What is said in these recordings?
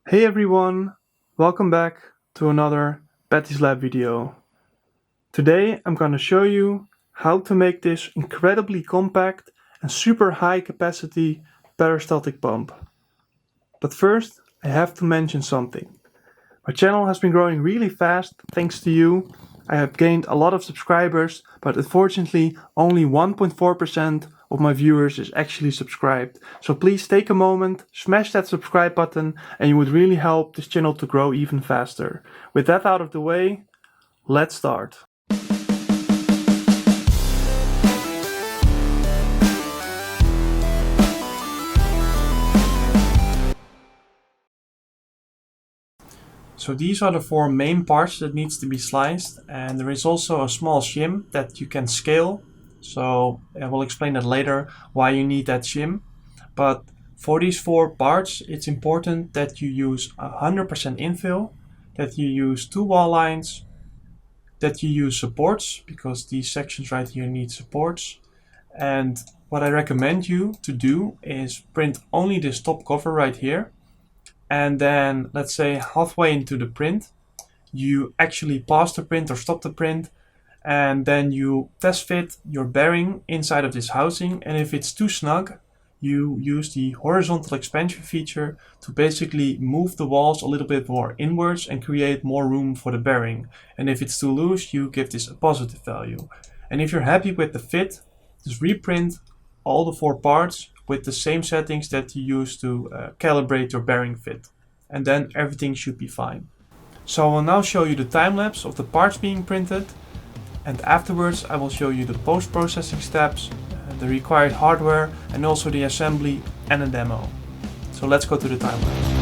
Hey everyone, welcome back to another PattysLab video. Today I'm going to show you how to make this incredibly compact and super high capacity peristaltic pump. But first I have to mention something. My channel has been growing really fast thanks to you. I have gained a lot of subscribers, but unfortunately only 1.4% of my viewers is actually subscribed. So please take a moment, smash that subscribe button, and you would really help this channel to grow even faster. With that out of the way, let's start. So these are the four main parts that needs to be sliced, and there is also a small shim that you can scale. So I will explain that later why you need that shim. But for these four parts, it's important that you use 100% infill, that you use two wall lines, that you use supports, because these sections right here need supports. And what I recommend you to do is print only this top cover right here. And then let's say halfway into the print, you actually pause the print or stop the print, and then you test fit your bearing inside of this housing. And if it's too snug, you use the horizontal expansion feature to basically move the walls a little bit more inwards and create more room for the bearing. And if it's too loose, you give this a positive value. And if you're happy with the fit, just reprint all the four parts with the same settings that you use to calibrate your bearing fit. And then everything should be fine. So I will now show you the time lapse of the parts being printed, and afterwards I will show you the post-processing steps, the required hardware, and also the assembly and a demo. So let's go to the time lapse.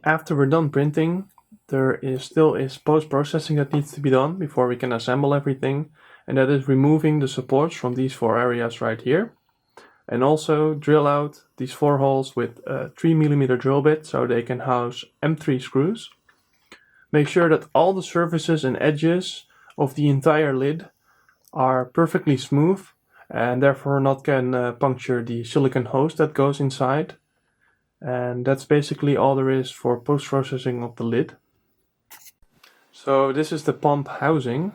After we're done printing, there still is post-processing that needs to be done before we can assemble everything, and that is removing the supports from these four areas right here, and also drill out these four holes with a 3mm drill bit so they can house M3 screws. Make sure that all the surfaces and edges of the entire lid are perfectly smooth and therefore not can puncture the silicone hose that goes inside. And that's basically all there is for post-processing of the lid. So this is the pump housing,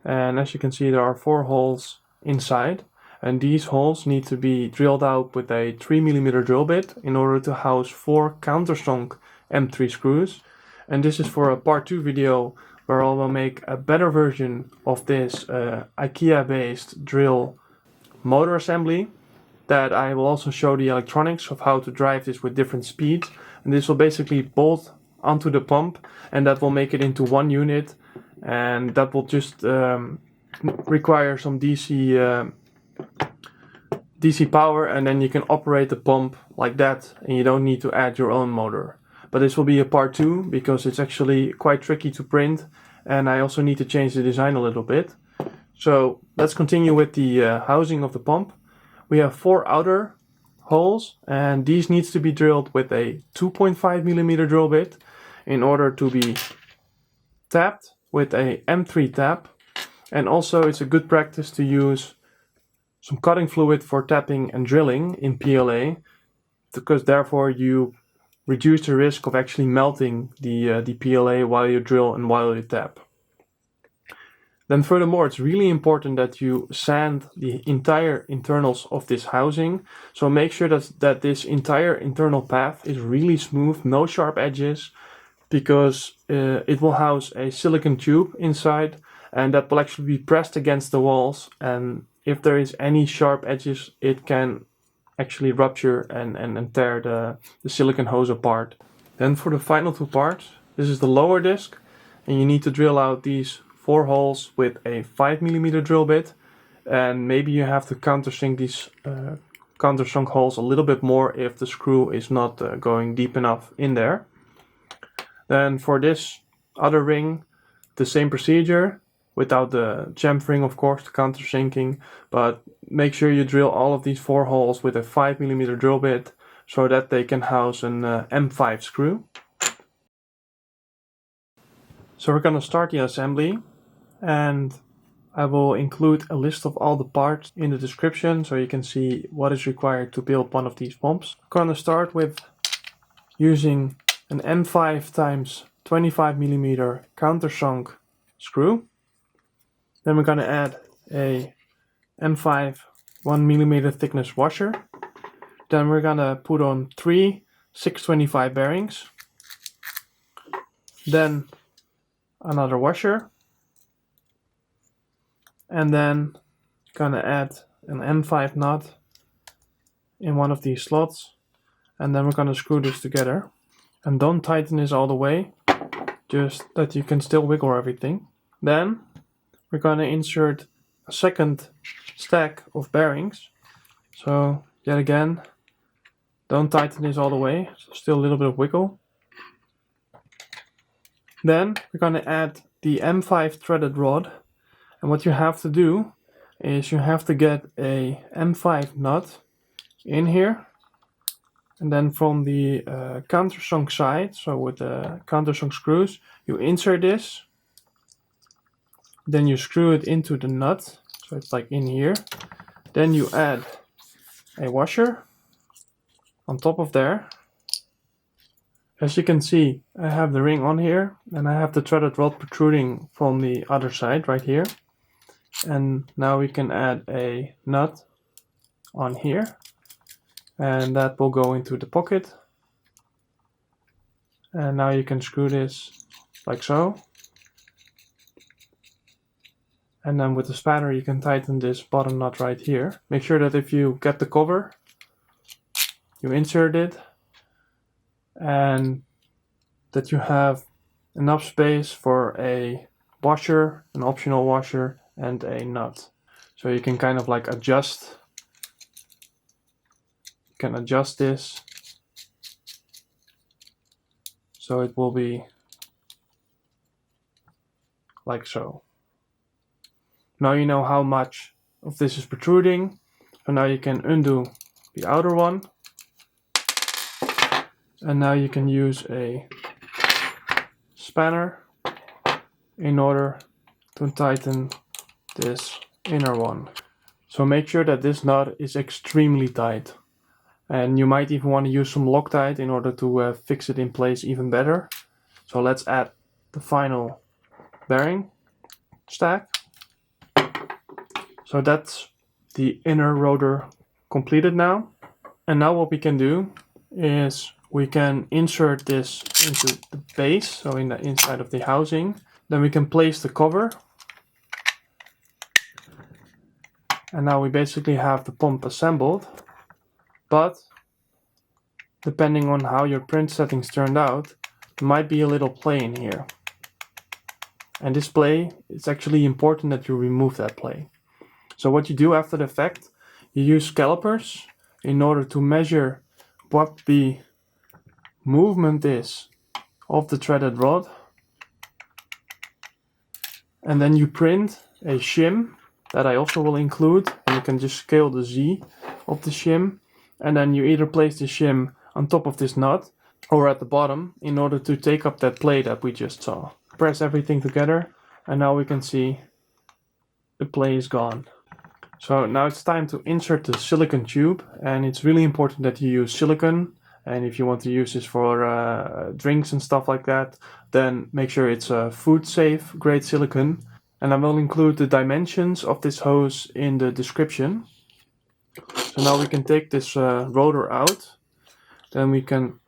and as you can see there are four holes inside, and these holes need to be drilled out with a 3mm drill bit in order to house four Countersunk M3 screws. And this is for a part 2 video where I will make a better version of this IKEA based drill motor assembly, that I will also show the electronics of how to drive this with different speeds. And this will basically bolt onto the pump, and that will make it into one unit, and that will just require some DC power, and then you can operate the pump like that and you don't need to add your own motor. But this will be a part 2 because it's actually quite tricky to print, and I also need to change the design a little bit. So let's continue with the housing of the pump. We have four outer holes, and these needs to be drilled with a 2.5mm drill bit in order to be tapped with a M3 tap. And also it's a good practice to use some cutting fluid for tapping and drilling in PLA, because therefore you reduce the risk of actually melting the PLA while you drill and while you tap. Then furthermore, it's really important that you sand the entire internals of this housing. So make sure that this entire internal path is really smooth, no sharp edges, because it will house a silicone tube inside, and that will actually be pressed against the walls. And if there is any sharp edges, it can actually rupture and tear the silicone hose apart. Then for the final two parts, this is the lower disc, and you need to drill out these four holes with a 5mm drill bit, and maybe you have to countersink these countersunk holes a little bit more if the screw is not going deep enough in there. Then for this other ring, the same procedure, without the chamfering of course, the countersinking, but make sure you drill all of these four holes with a 5mm drill bit so that they can house an M5 screw. So we're going to start the assembly, and I will include a list of all the parts in the description so you can see what is required to build one of these pumps. I'm going to start with using an M5x25 mm Countersunk screw. Then we're going to add a M5 1mm thickness washer. Then we're going to put on 3 625 bearings. Then another washer. And then gonna add an M5 nut in one of these slots, and then we're gonna screw this together. And don't tighten this all the way, just that you can still wiggle everything. Then we're gonna insert a second stack of bearings. So yet again, don't tighten this all the way, so still a little bit of wiggle. Then we're gonna add the M5 threaded rod. And what you have to do is you have to get a M5 nut in here, and then from the countersunk side, so with the countersunk screws, you insert this, then you screw it into the nut, so it's like in here. Then you add a washer on top of there. As you can see, I have the ring on here, and I have the threaded rod protruding from the other side right here. And now we can add a nut on here, and that will go into the pocket. And now you can screw this like so. And then with the spanner you can tighten this bottom nut right here. Make sure that if you get the cover, you insert it, and that you have enough space for a washer, an optional washer, and a nut. So you can kind of like adjust. You can adjust this so it will be like so. Now you know how much of this is protruding. So now you can undo the outer one. And now you can use a spanner in order to tighten this inner one. So make sure that this nut is extremely tight, and you might even want to use some Loctite in order to fix it in place even better. So let's add the final bearing stack. So that's the inner rotor completed now. And now what we can do is we can insert this into the base, so in the inside of the housing. Then we can place the cover. And now we basically have the pump assembled, but depending on how your print settings turned out, there might be a little play in here. And this play, it's actually important that you remove that play. So what you do after the fact, you use calipers in order to measure what the movement is of the threaded rod. And then you print a shim that I also will include, and you can just scale the Z of the shim, and then you either place the shim on top of this nut or at the bottom in order to take up that play that we just saw. Press everything together, and now we can see the play is gone. So now it's time to insert the silicone tube, and it's really important that you use silicone. And if you want to use this for drinks and stuff like that, then make sure it's a food safe grade silicone. And I will include the dimensions of this hose in the description. So now we can take this rotor out. Then we can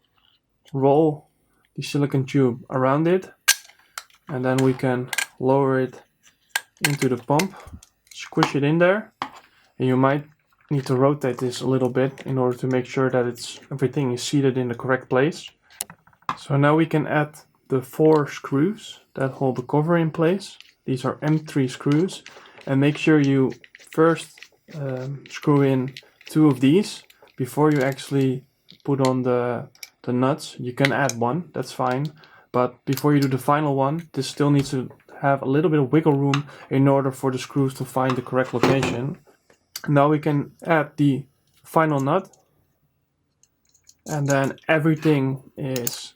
roll the silicone tube around it. And then we can lower it into the pump. Squish it in there. And you might need to rotate this a little bit in order to make sure that everything is seated in the correct place. So now we can add the 4 screws that hold the cover in place. These are M3 screws, and make sure you first screw in 2 of these before you actually put on the nuts. You can add 1, that's fine, but before you do the final one, this still needs to have a little bit of wiggle room in order for the screws to find the correct location. Now we can add the final nut, and then everything is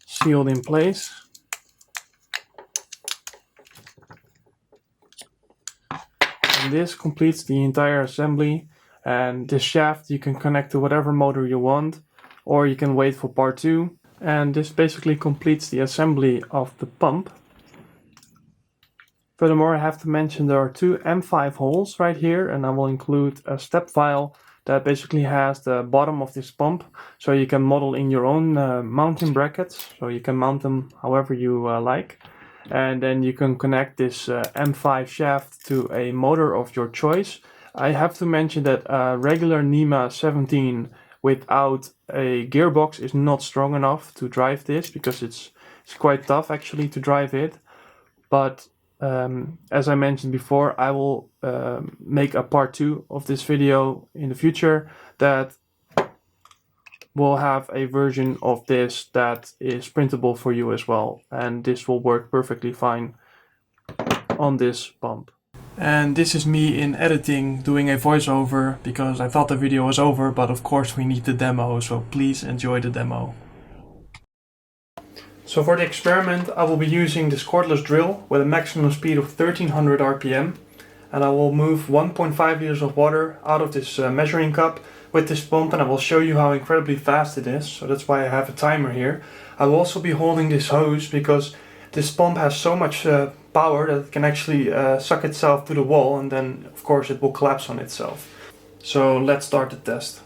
sealed in place. And this completes the entire assembly, and this shaft you can connect to whatever motor you want, or you can wait for part 2. And this basically completes the assembly of the pump. Furthermore, I have to mention there are 2 M5 holes right here, and I will include a step file that basically has the bottom of this pump, so you can model in your own mounting brackets, so you can mount them however you like. And then you can connect this M5 shaft to a motor of your choice. I have to mention that a regular NEMA 17 without a gearbox is not strong enough to drive this, because it's quite tough actually to drive it. But as I mentioned before, I will make a part 2 of this video in the future that will have a version of this that is printable for you as well, and this will work perfectly fine on this pump. And this is me in editing doing a voiceover, because I thought the video was over, but of course we need the demo, so please enjoy the demo. So for the experiment I will be using this cordless drill with a maximum speed of 1300 RPM, and I will move 1.5 liters of water out of this measuring cup with this pump, and I will show you how incredibly fast it is, so that's why I have a timer here. I will also be holding this hose because this pump has so much power that it can actually suck itself to the wall, and then of course it will collapse on itself. So let's start the test.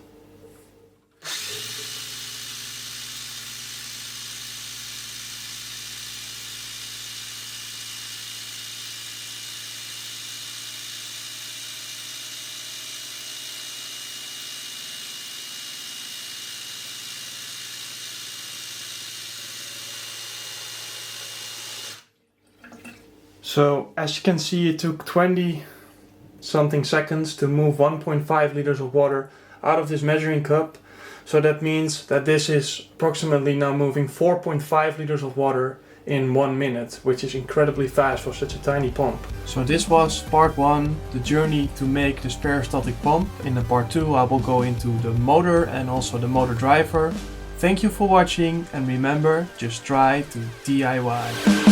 So as you can see, it took 20 something seconds to move 1.5 liters of water out of this measuring cup. So that means that this is approximately now moving 4.5 liters of water in 1 minute, which is incredibly fast for such a tiny pump. So this was part 1, the journey to make this peristaltic pump. In the part 2 I will go into the motor and also the motor driver. Thank you for watching, and remember, just try to DIY.